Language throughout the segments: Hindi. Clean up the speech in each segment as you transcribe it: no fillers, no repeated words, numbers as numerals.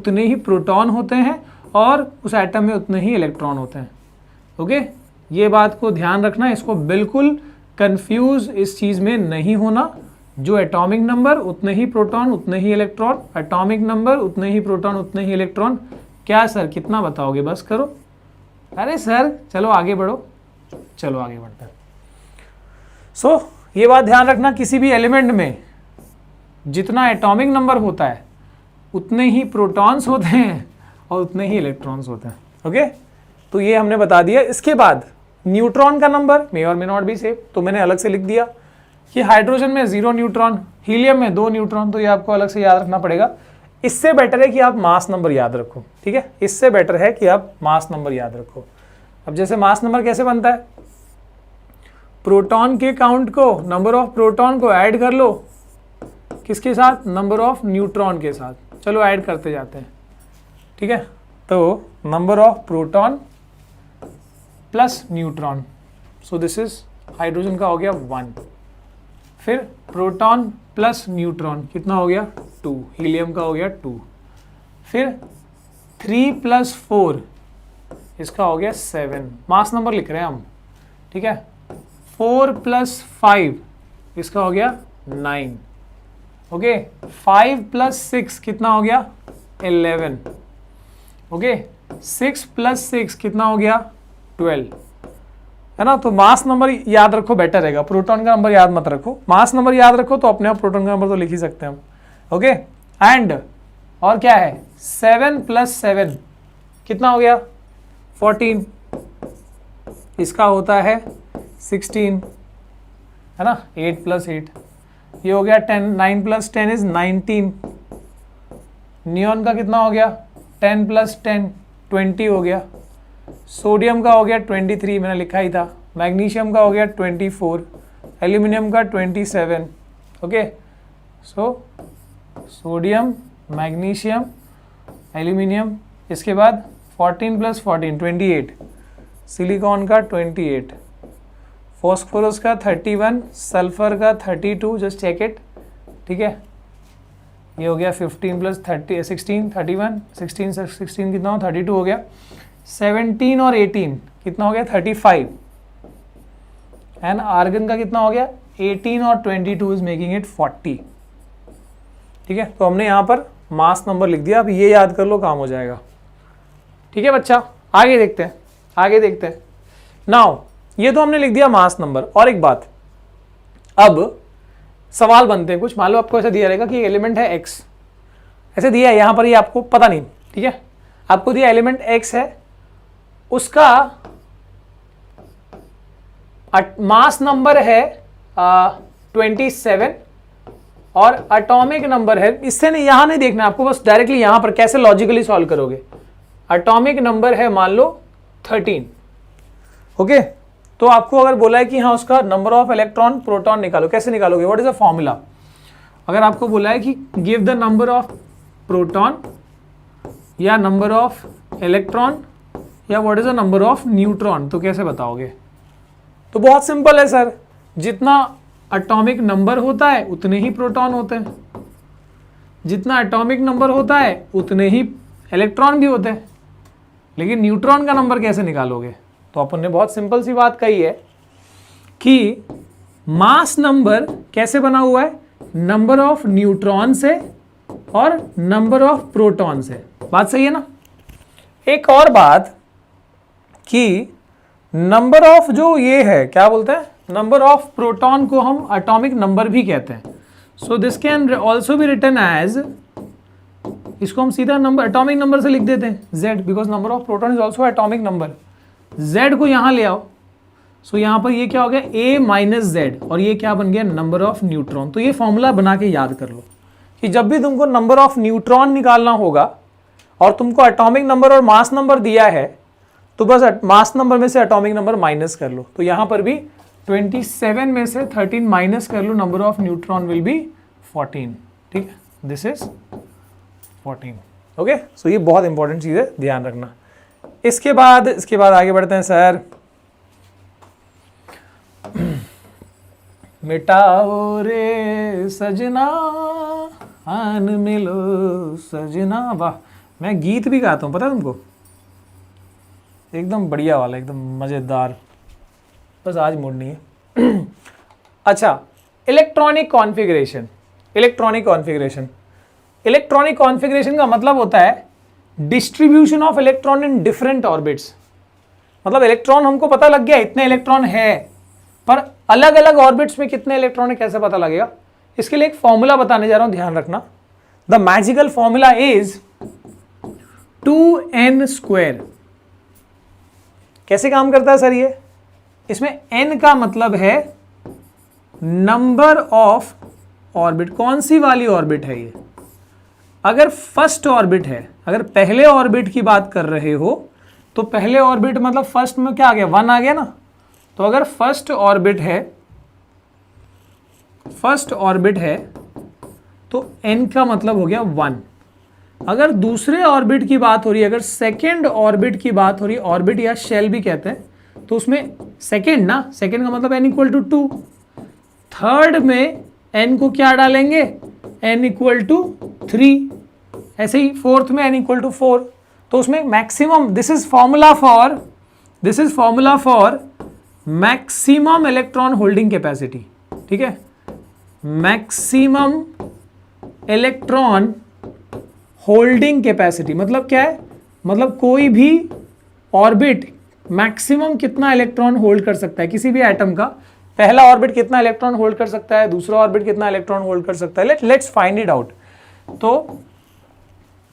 उतने ही प्रोटॉन होते हैं और उस एटम में उतने ही इलेक्ट्रॉन होते हैं। ओके, ये बात को ध्यान रखना, इसको बिल्कुल कंफ्यूज इस चीज़ में नहीं होना। जो एटॉमिक नंबर उतने ही प्रोटॉन उतने ही इलेक्ट्रॉन, एटॉमिक नंबर उतने ही प्रोटॉन उतने ही इलेक्ट्रॉन। क्या सर कितना बताओगे, बस करो। अरे सर चलो आगे बढ़ो, चलो आगे बढ़ते हैं। सो ये बात ध्यान रखना, किसी भी एलिमेंट में जितना एटॉमिक नंबर होता है उतने ही प्रोटॉन्स होते हैं और उतने ही इलेक्ट्रॉन्स होते हैं। ओके, तो ये हमने बता दिया। इसके बाद न्यूट्रॉन का नंबर मे और मे नॉट बी सेम, तो मैंने अलग से लिख दिया कि हाइड्रोजन में 0 न्यूट्रॉन, हीलियम में 2 न्यूट्रॉन, तो ये आपको अलग से याद रखना पड़ेगा। इससे बेटर है कि आप मास नंबर याद रखो, ठीक है, इससे बेटर है कि आप मास नंबर याद रखो। अब जैसे मास नंबर कैसे बनता है, प्रोटॉन के काउंट को, नंबर ऑफ प्रोटॉन को ऐड कर लो किसके साथ, नंबर ऑफ न्यूट्रॉन के साथ। चलो ऐड करते जाते हैं, ठीक है। तो number of proton plus neutron, so this is hydrogen का हो गया 1, फिर प्रोटॉन प्लस न्यूट्रॉन कितना हो गया 2, हीलियम का हो गया 2, फिर 3 + 4 इसका हो गया 7, मास नंबर लिख रहे हैं हम, ठीक है। 4 + 5 इसका हो गया 9, ओके। 5 + 6 कितना हो गया 11, ओके। 6 + 6 कितना हो गया 12, है ना। तो मास नंबर याद रखो, बेटर रहेगा। प्रोटॉन का नंबर याद मत रखो, मास नंबर याद रखो, तो अपने आप प्रोटॉन का नंबर तो लिख ही सकते हैं हम, ओके। एंड और क्या है, 7 + 7 कितना हो गया 14, इसका होता है 16, है ना। 8 + 8 ये हो गया 10, 9 + 10 इज 19। नियॉन का कितना हो गया 10 + 10 20 हो गया। सोडियम का हो गया 23, मैंने लिखा ही था। मैग्नीशियम का हो गया 24, एल्यूमिनियम का 27, okay. So sodium, magnesium, aluminium, इसके बाद 14 + 14 28, सिलिकॉन का 28, फॉस्फोरस का 31, सल्फर का 32, जस्ट चेक इट, ठीक है। ये हो गया 15 + 30 16 31, 16 कितना हो 32 हो गया। 17 और 18 कितना हो गया 35, एंड आर्गन का कितना हो गया 18 और 22 इज मेकिंग इट 40, ठीक है। तो हमने यहाँ पर मास नंबर लिख दिया, अब ये याद कर लो, काम हो जाएगा, ठीक है बच्चा। आगे देखते हैं, आगे देखते हैं। नाउ ये तो हमने लिख दिया मास नंबर। और एक बात, अब सवाल बनते हैं कुछ। मान लो आपको ऐसा दिया रहेगा कि एलिमेंट है x, ऐसे दिया है यहाँ पर, ये आपको पता नहीं, ठीक है। आपको दिया एलिमेंट x है, उसका मास नंबर है 27 और एटॉमिक नंबर है, इससे नहीं, यहां नहीं देखना आपको, बस डायरेक्टली यहां पर कैसे लॉजिकली सॉल्व करोगे। एटॉमिक नंबर है मान लो 13, ओके। तो आपको अगर बोला है कि हाँ उसका नंबर ऑफ इलेक्ट्रॉन प्रोटॉन निकालो, कैसे निकालोगे, व्हाट इज अ फॉर्मूला। अगर आपको बोला है कि give the number of proton या नंबर ऑफ इलेक्ट्रॉन या what is the number of neutron, तो कैसे बताओगे। तो बहुत सिंपल है सर, जितना एटॉमिक नंबर होता है उतने ही प्रोटॉन होते हैं, जितना एटॉमिक नंबर होता है उतने ही इलेक्ट्रॉन भी होते हैं, लेकिन न्यूट्रॉन का नंबर कैसे निकालोगे। तो अपन ने बहुत सिंपल सी बात कही है कि मास नंबर कैसे बना हुआ है, नंबर ऑफ न्यूट्रॉन से और नंबर ऑफ प्रोटॉन से। बात सही है ना। एक और बात कि नंबर ऑफ जो ये है, क्या बोलते हैं, नंबर ऑफ प्रोटॉन को हम एटॉमिक नंबर भी कहते हैं। So this can also be written as, इसको हम सीधा नंबर एटॉमिक नंबर से लिख देते हैं z, because number of proton is also atomic number. z को यहां ले आओ, सो यहां पर ये क्या हो गया a - z, और ये क्या बन गया नंबर ऑफ न्यूट्रॉन। तो ये फॉर्मूला बना के याद कर लो कि जब भी तुमको नंबर ऑफ न्यूट्रॉन निकालना होगा और तुमको एटॉमिक नंबर और मास नंबर दिया है, तो बस मास नंबर में से एटॉमिक नंबर माइनस कर लो। तो यहां पर भी 27 में से 13 माइनस कर लो, number of neutron will be 14, ठीक है। This is 14, okay. सो ये बहुत इंपॉर्टेंट चीज है, ध्यान रखना। इसके बाद आगे बढ़ते हैं सर। मिटाओ रे सजना आन मिलो सजना, वाह मैं गीत भी गाता हूँ, पता है तुमको, एकदम बढ़िया वाला, एकदम मज़ेदार, बस आज मूड नहीं है। अच्छा, electronic configuration. Electronic configuration, electronic configuration का मतलब होता है distribution of electron in different orbits. मतलब इलेक्ट्रॉन हमको पता लग गया इतने इलेक्ट्रॉन है, पर अलग अलग ऑर्बिट्स में कितने इलेक्ट्रॉन है कैसे पता लगेगा? इसके लिए एक फॉर्मूला बताने जा रहा हूं, ध्यान रखना। The magical formula is 2n²। कैसे काम करता है सर ये? इसमें n का मतलब है नंबर ऑफ ऑर्बिट। कौन सी वाली ऑर्बिट है ये? अगर फर्स्ट ऑर्बिट है, अगर पहले ऑर्बिट की बात कर रहे हो तो पहले ऑर्बिट मतलब फर्स्ट में क्या आ गया? 1 आ गया ना। तो अगर फर्स्ट ऑर्बिट है तो n का मतलब हो गया 1। अगर दूसरे ऑर्बिट की बात हो रही है, अगर सेकेंड ऑर्बिट की बात हो रही है, ऑर्बिट या शेल भी कहते हैं, तो उसमें सेकेंड ना, सेकेंड का मतलब n = 2। थर्ड में n को क्या डालेंगे? n = 3। ऐसे ही फोर्थ में n = 4। तो उसमें maximum, this is formula for maximum electron holding capacity. ठीक है, मैक्सिमम इलेक्ट्रॉन होल्डिंग कैपेसिटी मतलब क्या है? मतलब कोई भी ऑर्बिट मैक्सिमम कितना इलेक्ट्रॉन होल्ड कर सकता है किसी भी एटम का। पहला ऑर्बिट कितना इलेक्ट्रॉन होल्ड कर सकता है, दूसरा ऑर्बिट कितना इलेक्ट्रॉन होल्ड कर सकता है, लेट्स फाइंड इट आउट। तो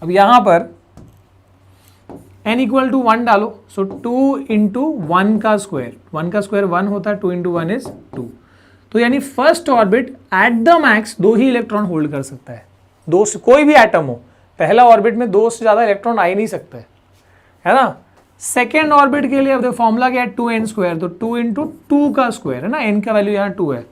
अब यहां पर n = 1 डालो, सो 2 × 1 का स्क्वायर, 1 का स्क्वायर 1 होता है, 2 × 1 इज 2। तो यानी first orbit at the max 2 he electron hold कर सकता है। दो से कोई भी एटम हो, पहला ऑर्बिट में 2 से ज्यादा इलेक्ट्रॉन आ ही नहीं सकता है ना। सेकेंड ऑर्बिट के लिए अब फॉर्मूला क्या है? 2n²। तो 2 × 2 का स्क्वायर है ना, n का वैल्यू यहाँ 2 है,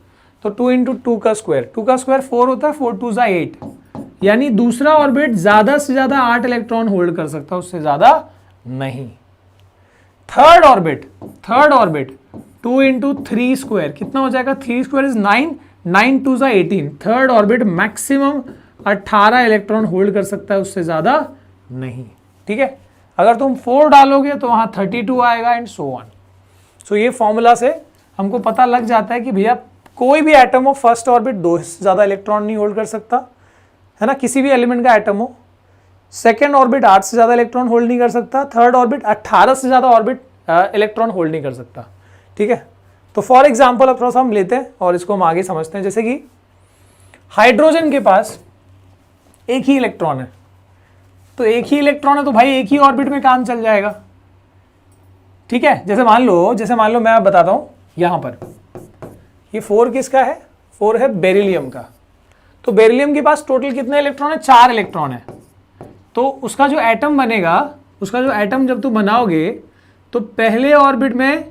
तो 2 × 2 का स्क्वायर, 2 का स्क्वायर 4 होता है, 4 × 2 = 8। यानी दूसरा ऑर्बिट ज्यादा से ज्यादा 8 इलेक्ट्रॉन होल्ड कर सकता है, उससे ज्यादा नहीं। थर्ड ऑर्बिट 2 × 3² कितना हो जाएगा? 3² is 9, 9 × 2 = 18। Third orbit maximum 18 electron hold कर सकता है, उससे ज्यादा नहीं। ठीक है, अगर तुम 4 डालोगे तो वहां 32 आएगा एंड सो ऑन। सो ये फॉर्मूला से हमको पता लग जाता है कि भैया कोई भी एटम हो, फर्स्ट ऑर्बिट 2 से ज्यादा इलेक्ट्रॉन नहीं होल्ड कर सकता है ना, किसी भी एलिमेंट का एटम हो। सेकेंड ऑर्बिट 8 से ज्यादा इलेक्ट्रॉन होल्ड नहीं कर सकता। थर्ड ऑर्बिट 18 से ज्यादा ऑर्बिट इलेक्ट्रॉन होल्ड नहीं कर सकता। ठीक है, तो फॉर एग्जाम्पल अब थोड़ा सा हम लेते हैं और इसको हम आगे समझते हैं। जैसे कि हाइड्रोजन के पास एक ही इलेक्ट्रॉन है, तो एक ही इलेक्ट्रॉन है तो भाई एक ही ऑर्बिट में काम चल जाएगा। ठीक है, जैसे मान लो मैं बताता हूं, यहां पर ये 4 किसका है? 4 है बेरिलियम का। तो बेरिलियम के पास टोटल कितने इलेक्ट्रॉन है? 4 इलेक्ट्रॉन है। तो उसका जो एटम बनेगा, उसका जो एटम जब तुम बनाओगे तो पहले ऑर्बिट में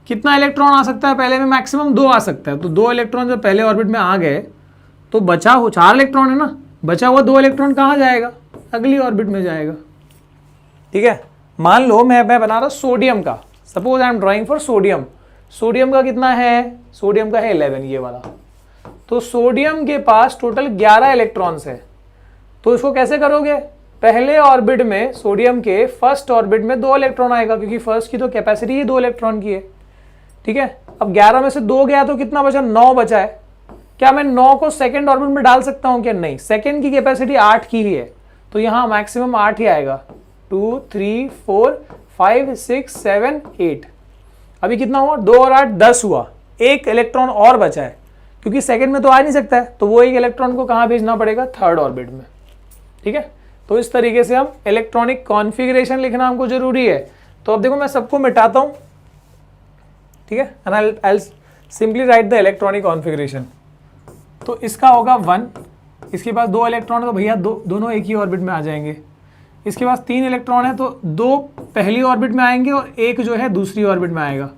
कितना इलेक्ट्रॉन आ सकता है? पहले में मैक्सिमम 2 आ सकता है। तो 2 इलेक्ट्रॉन जब पहले ऑर्बिट में आ गए तो बचा हो 4 इलेक्ट्रॉन है ना, बचा हुआ 2 इलेक्ट्रॉन कहाँ जाएगा? अगली ऑर्बिट में जाएगा। ठीक है, मान लो मैं बना रहा सोडियम का, suppose I am drawing for sodium. Sodium का कितना है? सोडियम का है 11, ये वाला। तो सोडियम के पास टोटल 11 इलेक्ट्रॉन्स है। तो इसको कैसे करोगे? पहले ऑर्बिट में सोडियम के फर्स्ट ऑर्बिट में 2 इलेक्ट्रॉन आएगा, क्योंकि फर्स्ट की तो कैपेसिटी ही 2 इलेक्ट्रॉन की है। ठीक है, अब 11 में से 2 गया तो कितना बचा? 9 बचा है। क्या मैं 9 को सेकेंड ऑर्बिट में डाल सकता हूं क्या? नहीं, सेकेंड की कैपेसिटी 8 की ही है, तो यहां मैक्सिमम 8 ही आएगा। 2 3 4 5 6 7 8। अभी कितना हुआ? 2 और 8 10 हुआ। एक इलेक्ट्रॉन और बचा है, क्योंकि सेकेंड में तो आ नहीं सकता है, तो वो एक इलेक्ट्रॉन को कहां भेजना पड़ेगा? थर्ड ऑर्बिट में। ठीक है, तो इस तरीके से हम इलेक्ट्रॉनिक कॉन्फ़िगरेशन लिखना हमको जरूरी है। तो अब देखो मैं सबको मिटाता हूं। ठीक है, and I simply write the electronic configuration. तो इसका होगा 1, इसके पास 2 इलेक्ट्रॉन है तो भैया दोनों एक ही ऑर्बिट में आ जाएंगे। इसके पास 3 इलेक्ट्रॉन है तो 2 पहली ऑर्बिट में आएंगे और 1 जो है दूसरी ऑर्बिट में आएगा।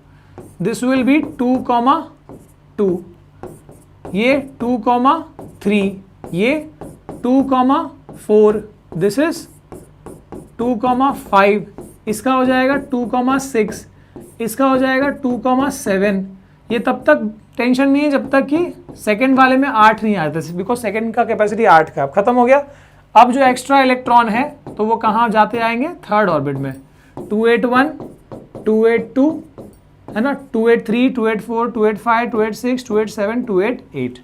दिस विल बी 2,2, ये 2,3, ये 2,4, दिस इज 2,5, इसका हो जाएगा 2,6, इसका हो जाएगा 2,7। ये तब तक टेंशन नहीं है जब तक कि सेकंड वाले में 8 नहीं आता, बिकॉज सेकंड का कैपेसिटी 8 का। अब खत्म हो गया। अब जो एक्स्ट्रा इलेक्ट्रॉन है तो वो कहाँ जाते आएंगे, थर्ड ऑर्बिट में, 281, 282 है ना, 283, 284, 285, 286, 287, 288।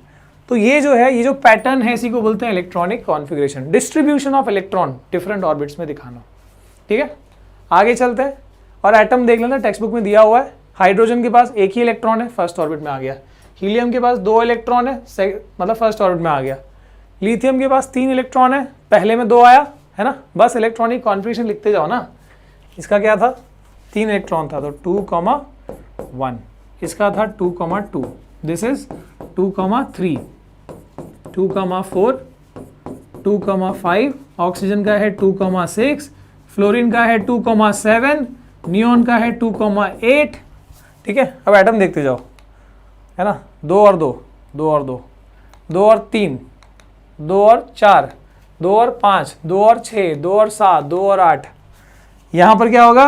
तो ये जो है, ये जो पैटर्न है इसी को बोलते हैं electronic configuration, distribution of electron different orbits में दिखाना। ठीक है, आगे चलते हैं और एटम देख लेना, टेक्स्ट बुक में दिया हुआ है। हाइड्रोजन के पास एक ही इलेक्ट्रॉन है, फर्स्ट ऑर्बिट में आ गया। हीलियम के पास 2 इलेक्ट्रॉन है, मतलब फर्स्ट ऑर्बिट में आ गया। लिथियम के पास 3 इलेक्ट्रॉन है, पहले में 2 आया है ना, बस इलेक्ट्रॉनिक कॉन्फ़िगरेशन लिखते जाओ ना। इसका क्या था, 3 इलेक्ट्रॉन था तो 2,1, इसका था 2,2, दिस इज 2,3, 2,4, 2,5, ऑक्सीजन का है 2,6, फ्लोरीन का है 2,7, नियोन का है 2,8। ठीक है, अब एटम देखते जाओ है ना, 2 और 2, 2 और 2, 2 और 3, 2 और 4, 2 और 5, 2 और 6, 2 और 7, 2 और 8। यहाँ पर क्या होगा,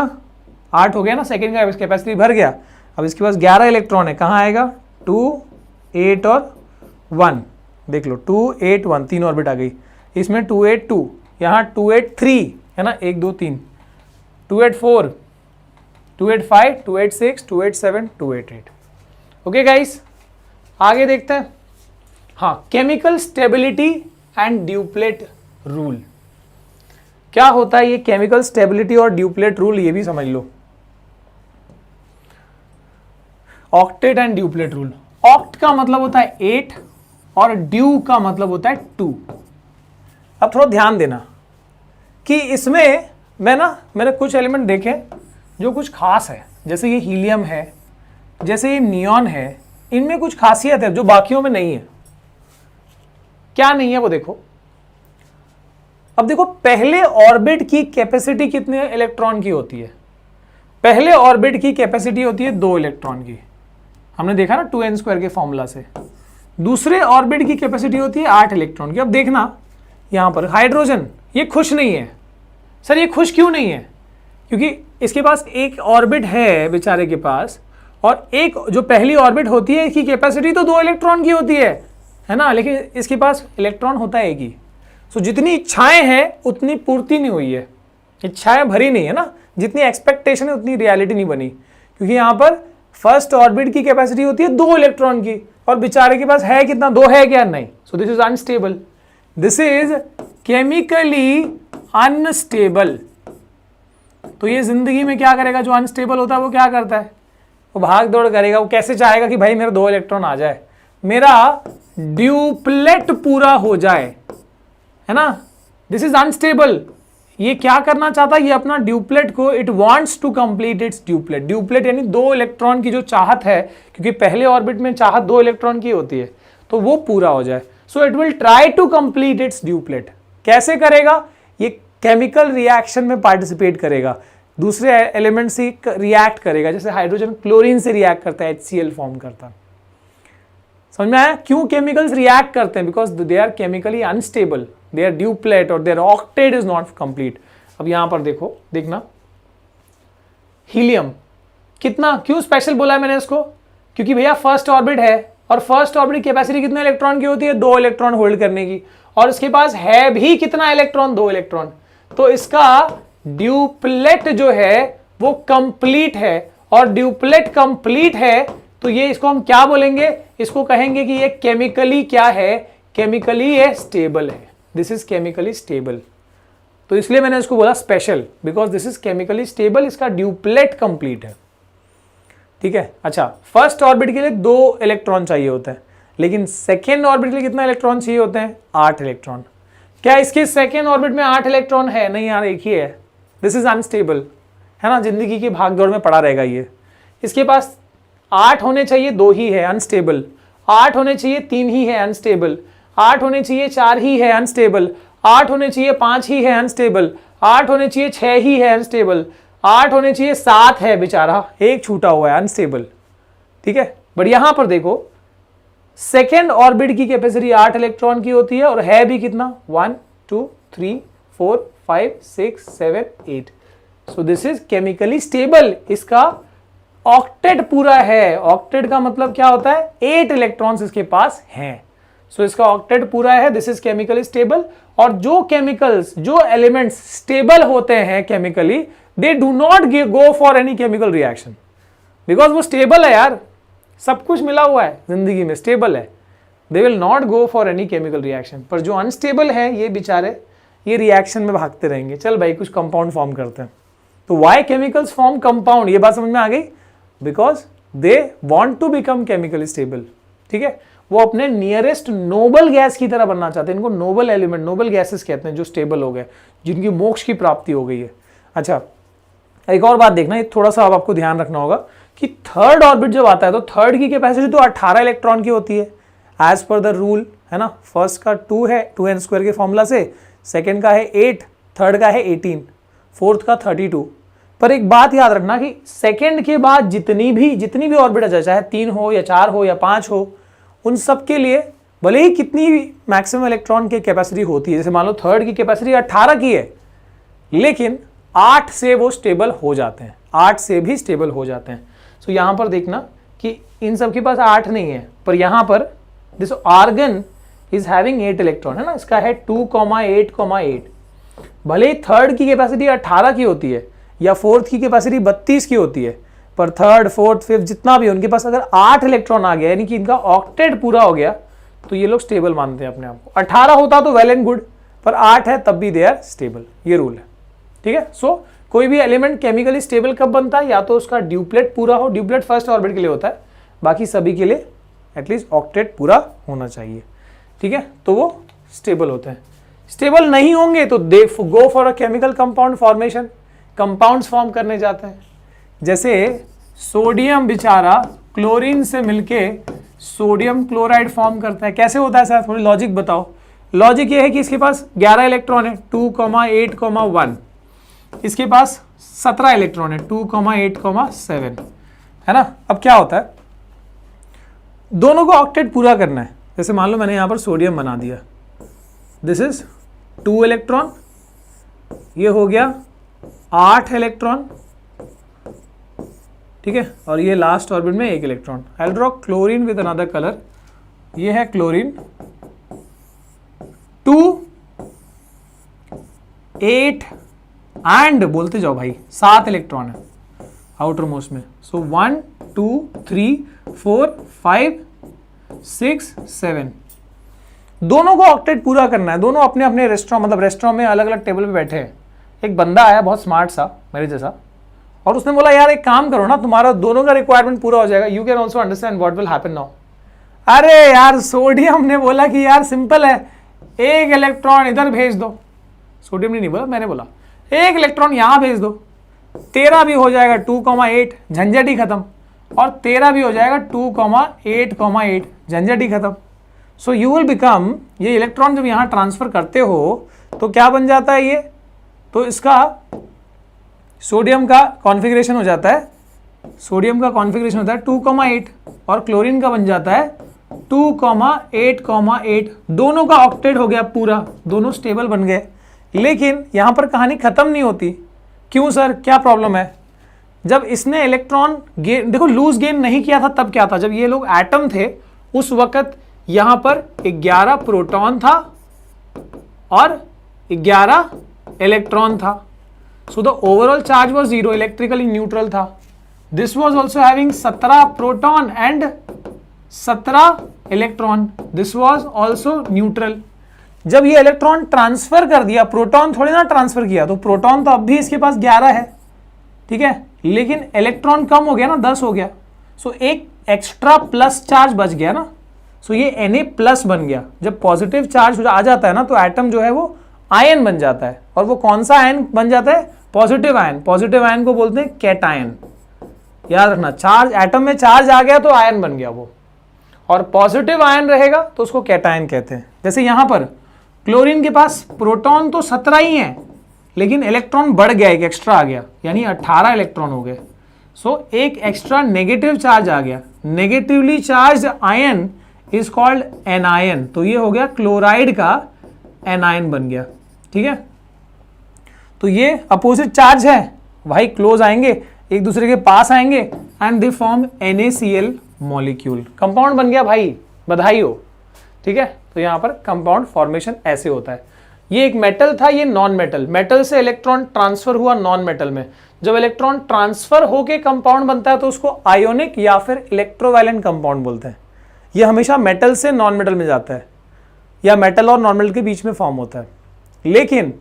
8 हो गया ना, सेकेंड का कैपेसिटी भर गया। अब इसके पास 11 इलेक्ट्रॉन है, कहाँ आएगा, 2, 8 और 1, देख लो 2, 8, 1, 3 ऑर्बिट आ गई। इसमें 282, यहाँ 283 है ना, 1, 2, 3, 284, 285, 286, 287, 288। ओके गाइस, आगे देखते हैं। हाँ, chemical stability and duplet rule. क्या होता है ये केमिकल स्टेबिलिटी और ड्यूप्लेट रूल, ये भी समझ लो। Octet and duplet rule. Oct का मतलब होता है 8 और ड्यू का मतलब होता है 2। अब थोड़ा ध्यान देना कि इसमें मैंने कुछ एलिमेंट देखे जो कुछ खास है, जैसे ये हीलियम है, जैसे ये नियॉन है, इनमें कुछ खासियत है जो बाकियों में नहीं है। क्या नहीं है वो देखो। अब देखो, पहले ऑर्बिट की कैपेसिटी कितने इलेक्ट्रॉन की होती है, पहले ऑर्बिट की कैपेसिटी होती है 2 इलेक्ट्रॉन की, हमने देखा ना 2n² के फॉर्मूला से। दूसरे ऑर्बिट की कैपेसिटी होती है 8 इलेक्ट्रॉन की। अब देखना यहां पर हाइड्रोजन ये खुश नहीं है। सर ये खुश क्यों नहीं है, क्योंकि इसके पास एक ऑर्बिट है बेचारे के पास, और एक जो पहली ऑर्बिट होती है इसकी कैपेसिटी तो 2 इलेक्ट्रॉन की होती है ना, लेकिन इसके पास इलेक्ट्रॉन होता है एक ही। सो जितनी इच्छाएं हैं उतनी पूर्ति नहीं हुई है, इच्छाएं भरी नहीं है ना, जितनी एक्सपेक्टेशन है उतनी रियलिटी नहीं बनी, क्योंकि यहाँ पर फर्स्ट ऑर्बिट की कैपेसिटी होती है 2 इलेक्ट्रॉन की और बेचारे के पास है कितना, 2 है क्या, नहीं। So this is unstable, this is chemically unstable. तो ये जिंदगी में क्या करेगा, जो अनस्टेबल होता है वो क्या करता है, वो भाग दौड़ करेगा। वो कैसे चाहेगा कि भाई मेरे 2 इलेक्ट्रॉन आ जाए, मेरा ड्यूप्लेट पूरा हो जाए, है ना। This is unstable. ये क्या करना चाहता है, ये अपना ड्यूप्लेट को, it wants to complete its duplet. Duplet यानी 2 इलेक्ट्रॉन की जो चाहत है, क्योंकि पहले ऑर्बिट में चाहत 2 इलेक्ट्रॉन की होती है, तो वो पूरा हो जाए। So it will try to complete its duplet. कैसे करेगा, ये केमिकल रिएक्शन में पार्टिसिपेट करेगा, दूसरे एलिमेंट से रिएक्ट करेगा। जैसे हाइड्रोजन क्लोरीन से रिएक्ट करता है, HCl फॉर्म करता है। समझ में आया क्यों केमिकल्स रिएक्ट करते हैं, because they are chemically unstable, they are duplet और their octet is not complete. अब यहां पर देखो, देखना हीलियम कितना, क्यों स्पेशल बोला है मैंने इसको, क्योंकि भैया फर्स्ट ऑर्बिट है और फर्स्ट ऑर्बिट की कैपेसिटी कितने इलेक्ट्रॉन की होती है, 2 इलेक्ट्रॉन होल्ड करने की, और इसके पास है भी कितना इलेक्ट्रॉन, 2 इलेक्ट्रॉन। तो इसका ड्यूप्लेट जो है वो कंप्लीट है, और ड्यूप्लेट कंप्लीट है तो ये इसको हम क्या बोलेंगे, इसको कहेंगे कि ये केमिकली क्या है, केमिकली ये स्टेबल है। This is chemically stable. तो इसलिए मैंने इसको बोला special, because this is chemically stable, इसका ड्यूप्लेट कंप्लीट है। ठीक है, अच्छा, फर्स्ट ऑर्बिट के लिए 2 इलेक्ट्रॉन चाहिए होते हैं, लेकिन सेकेंड ऑर्बिट के लिए कितना इलेक्ट्रॉन चाहिए होते हैं, 8 इलेक्ट्रॉन। क्या इसके सेकेंड ऑर्बिट में 8 इलेक्ट्रॉन है, नहीं यार, एक ही है। दिस इज अनस्टेबल, है ना, जिंदगी की भागदौड़ में पड़ा रहेगा ये। इसके पास 8 होने चाहिए, 2 ही है, अनस्टेबल। 8 होने चाहिए, 3 ही है, अनस्टेबल। 8 होने चाहिए, 4 ही है, अनस्टेबल। 8 होने चाहिए, 5 ही है, अनस्टेबल। 8 होने चाहिए, 6 ही है, अनस्टेबल। 8 होने चाहिए, 7 है, बेचारा एक छूटा हुआ है, अनस्टेबल। ठीक है, बट यहां पर देखो, सेकेंड ऑर्बिट की कैपेसिटी 8 इलेक्ट्रॉन की होती है, और है भी कितना, 1 2 3 4 5 6 7 8। So this is chemically stable. इसका ऑक्टेट पूरा है। ऑक्टेट का मतलब क्या होता है, 8 इलेक्ट्रॉन्स इसके पास हैं। सो इसका ऑक्टेट पूरा है, दिस इज केमिकली स्टेबल। और जो केमिकल्स, जो एलिमेंट्स स्टेबल होते हैं chemically, they do not go for any chemical reaction, because वो स्टेबल है यार, सब कुछ मिला हुआ है जिंदगी में, स्टेबल है, they will not go for any chemical reaction. पर जो अनस्टेबल है ये बेचारे ये रिएक्शन में भागते रहेंगे, चल भाई कुछ कंपाउंड फॉर्म करते हैं। तो वाई केमिकल्स फॉर्म कंपाउंड, ये बात समझ में आ गई, because they want to become chemically stable, ठीक है। वो अपने नियरेस्ट नोबल गैस की तरह बनना चाहते हैं, इनको नोबल एलिमेंट, नोबल गैसेस कहते हैं, जो स्टेबल हो गए, जिनकी मोक्ष की प्राप्ति हो गई है। अच्छा, एक और बात देखना, ये थोड़ा सा अब आपको ध्यान रखना होगा कि थर्ड ऑर्बिट जब आता है तो थर्ड की कैपेसिटी तो 18 इलेक्ट्रॉन की होती है एज पर द रूल, है ना। फर्स्ट का 2 है 2n² के फॉर्मूला से, सेकेंड का है 8, थर्ड का है 18, फोर्थ का 32। पर एक बात याद रखना कि सेकेंड के बाद जितनी भी ऑर्बिट आ जाए, चाहे 3 हो या 4 हो या 5 हो, उन सब के लिए भले ही कितनी मैक्सिमम इलेक्ट्रॉन की कैपेसिटी होती है, जैसे मान लो थर्ड की कैपेसिटी 18 की है, लेकिन 8 से वो स्टेबल हो जाते हैं, 8 से भी स्टेबल हो जाते हैं। सो यहां पर देखना कि इन सब के पास 8 नहीं है, पर यहां पर this argon is having 8 electron, है ना, इसका है 2,8,8। भले ही थर्ड की कैपेसिटी 18 की होती है या फोर्थ की कैपेसिटी 32 की होती है, पर थर्ड, फोर्थ, फिफ्थ जितना भी, उनके पास अगर 8 इलेक्ट्रॉन आ गया, यानी कि इनका ऑक्टेट पूरा हो गया, तो ये लोग स्टेबल मानते हैं अपने आप को। 18 होता तो वेल एंड गुड, पर 8 है तब भी दे आर स्टेबल, ये रूल है, ठीक है। सो कोई भी एलिमेंट केमिकली स्टेबल कब बनता है, या तो उसका ड्यूप्लेट पूरा हो, ड्यूप्लेट फर्स्ट ऑर्बिट के लिए होता है, बाकी सभी के लिए एटलीस्ट ऑक्टेट पूरा होना चाहिए, ठीक है, तो वो स्टेबल होते हैं। स्टेबल नहीं होंगे तो they go for a chemical compound formation, compounds form करने जाते हैं। जैसे सोडियम बेचारा क्लोरीन से मिलके सोडियम क्लोराइड फॉर्म करता है, कैसे होता है सर, थोड़ी लॉजिक बताओ। लॉजिक ये है कि इसके पास 11 इलेक्ट्रॉन है 2,8,1, इसके पास 17 इलेक्ट्रॉन है 2,8,7, है ना। अब क्या होता है, दोनों को ऑक्टेट पूरा करना है। जैसे मान लो मैंने यहां पर सोडियम बना दिया, दिस इज 2 इलेक्ट्रॉन, ये हो गया 8 इलेक्ट्रॉन, ठीक है, और ये लास्ट ऑर्बिट में 1 electron. I will draw chlorine with another colour, ये है क्लोरीन, 2, 8 एंड बोलते जाओ भाई 7 इलेक्ट्रॉन है आउटर मोस्ट में। सो 1, 2, 3, 4, 5, 6, 7, दोनों को ऑक्टेट पूरा करना है। दोनों अपने अपने रेस्टोरेंट, मतलब रेस्टोरेंट में अलग अलग टेबल पे बैठे हैं। एक बंदा आया बहुत स्मार्ट सा मेरे जैसा, और उसने बोला यार एक काम करो ना, तुम्हारा दोनों का रिक्वायरमेंट पूरा हो जाएगा, you can also understand what will happen now. अरे यार सोडियम ने बोला कि यार सिंपल है, 1 इलेक्ट्रॉन इधर भेज दो। सोडियम ने नहीं बोला, मैंने बोला 1 इलेक्ट्रॉन यहां भेज दो, तेरा भी हो जाएगा 2,8, झंझट ही खत्म, और तेरा भी हो जाएगा 2,8,8, झंझट ही खत्म। सो यू विल बिकम, ये इलेक्ट्रॉन जब यहां ट्रांसफर करते हो तो क्या बन जाता है ये, तो इसका सोडियम का कॉन्फ़िगरेशन हो जाता है, सोडियम का कॉन्फ़िगरेशन होता है 2,8, और क्लोरीन का बन जाता है 2,8,8। दोनों का ऑक्टेट हो गया पूरा, दोनों स्टेबल बन गए। लेकिन यहां पर कहानी खत्म नहीं होती। क्यों सर, क्या प्रॉब्लम है? जब इसने इलेक्ट्रॉन गेन, देखो लूज गेन नहीं किया था तब क्या था, जब ये लोग एटम थे उस वक्त यहां पर 11 प्रोटॉन था और 11 इलेक्ट्रॉन था। So the overall charge was 0, electrically neutral था। This was also having 17 proton and 17 electron, this was also neutral. जब ये इलेक्ट्रॉन ट्रांसफर कर दिया, प्रोटॉन थोड़ी ना ट्रांसफर किया, तो प्रोटॉन तो अब भी इसके पास 11 है, ठीक है, लेकिन इलेक्ट्रॉन कम हो गया ना, 10 हो गया। सो एक एक्स्ट्रा प्लस चार्ज बच गया ना, सो ये Na+ बन गया। जब पॉजिटिव चार्ज आ जाता है ना, तो एटम जो है वो आयन बन जाता है। और वो कौन सा आयन बन जाता है? Positive ion. पॉजिटिव आयन को बोलते हैं कैटायन। याद रखना, चार्ज, एटम में चार्ज आ गया तो आयन बन गया वो, और पॉजिटिव आयन रहेगा तो उसको कैटायन कहते हैं। जैसे यहां पर क्लोरीन के पास प्रोटॉन तो 17 ही है, लेकिन इलेक्ट्रॉन बढ़ गया, एक एक्स्ट्रा आ गया, यानी 18 इलेक्ट्रॉन हो गए। सो एक एक्स्ट्रा नेगेटिव चार्ज आ गया। Negatively charge ion is called anion. तो ये हो गया क्लोराइड का एनायन बन गया, ठीक है। तो ये अपोजिट चार्ज है भाई, क्लोज आएंगे, एक दूसरे के पास आएंगे and they form NaCl molecule, compound बन गया भाई, बधाई हो। ठीक है। तो यहाँ पर कंपाउंड फॉर्मेशन ऐसे होता है। ये एक मेटल था, ये नॉन मेटल, मेटल से इलेक्ट्रॉन ट्रांसफर हुआ नॉन मेटल में। जब इलेक्ट्रॉन ट्रांसफर होके कंपाउंड बनता है तो उसको आयोनिक या फिर इलेक्ट्रोवैलेंट कंपाउंड बोलते हैं। ये हमेशा मेटल से नॉन मेटल में जाता है या मेटल और नॉन मेटल के बीच में फॉर्म होता है। लेकिन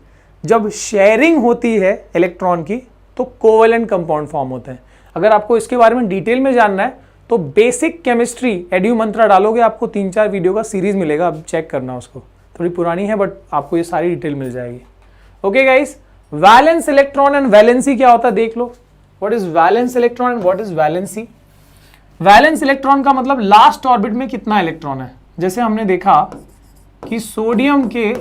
जब शेयरिंग होती है इलेक्ट्रॉन की तो कोवेलेंट कंपाउंड फॉर्म होते हैं। अगर आपको इसके बारे में डिटेल में जानना है तो बेसिक केमिस्ट्री एड्यू मंत्रा डालोगे, आपको 3-4 वीडियो का सीरीज मिलेगा, अब चेक करना उसको, थोड़ी पुरानी है बट आपको ये सारी डिटेल मिल जाएगी। Okay guys, valence electron and valency क्या होता है देख लो। What is valence electron and what is valency? Valence electron का मतलब लास्ट ऑर्बिट में कितना इलेक्ट्रॉन है। जैसे हमने देखा कि सोडियम के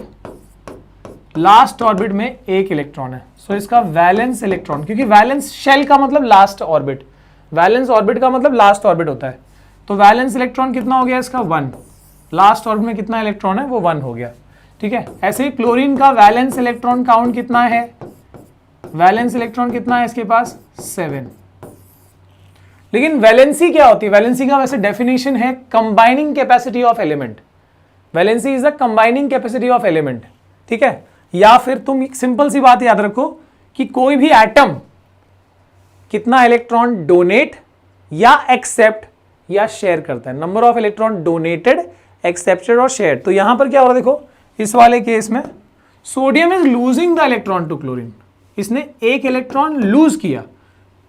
लास्ट ऑर्बिट में 1 इलेक्ट्रॉन है, सो इसका वैलेंस इलेक्ट्रॉन, क्योंकि वैलेंस शेल का मतलब लास्ट ऑर्बिट, वैलेंस ऑर्बिट का मतलब लास्ट ऑर्बिट होता है। तो वैलेंस इलेक्ट्रॉन कितना हो गया इसका 1, लास्ट ऑर्बिट में कितना इलेक्ट्रॉन है वो 1 हो गया, ठीक है। ऐसे ही क्लोरीन का वैलेंस इलेक्ट्रॉन काउंट कितना है, वैलेंस इलेक्ट्रॉन कितना है इसके पास 7। लेकिन वैलेंसी क्या होती है? वैलेंसी का वैसे डेफिनेशन है combining capacity of element. Valency is the combining capacity of element, ठीक है। या फिर तुम एक सिंपल सी बात याद रखो कि कोई भी एटम कितना इलेक्ट्रॉन डोनेट या एक्सेप्ट या शेयर करता है, number of electron donated, accepted और शेयर। तो यहां पर क्या हो रहा है देखो, इस वाले केस में sodium is losing the electron to chlorine, इसने 1 इलेक्ट्रॉन लूज किया,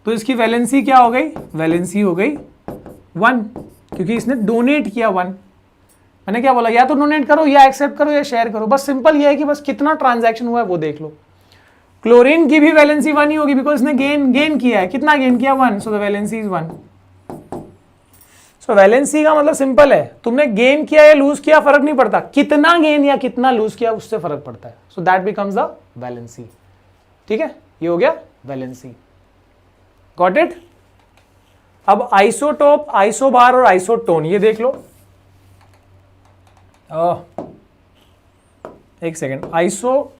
तो इसकी वैलेंसी क्या हो गई, वैलेंसी हो गई 1, क्योंकि इसने डोनेट किया 1। मैंने क्या बोला, या तो डोनेट करो या एक्सेप्ट करो या शेयर करो, बस सिंपल ये है कि बस कितना ट्रांजैक्शन हुआ है वो देख लो। क्लोरीन की भी वैलेंसी 1 ही होगी बिकॉज इसने गेन किया है, कितना गेन किया 1, so the valency is 1। So valency का मतलब सिंपल है, तुमने गेन किया या लूज किया फर्क नहीं पड़ता, कितना गेन या कितना लूज किया उससे फर्क पड़ता है। So that becomes the valency, ठीक है। ये हो गया वैलेंसी, गॉट इट। अब आइसोटोप, आइसोबार और आइसोटोन ये देख लो। एक सेकेंड, आइसो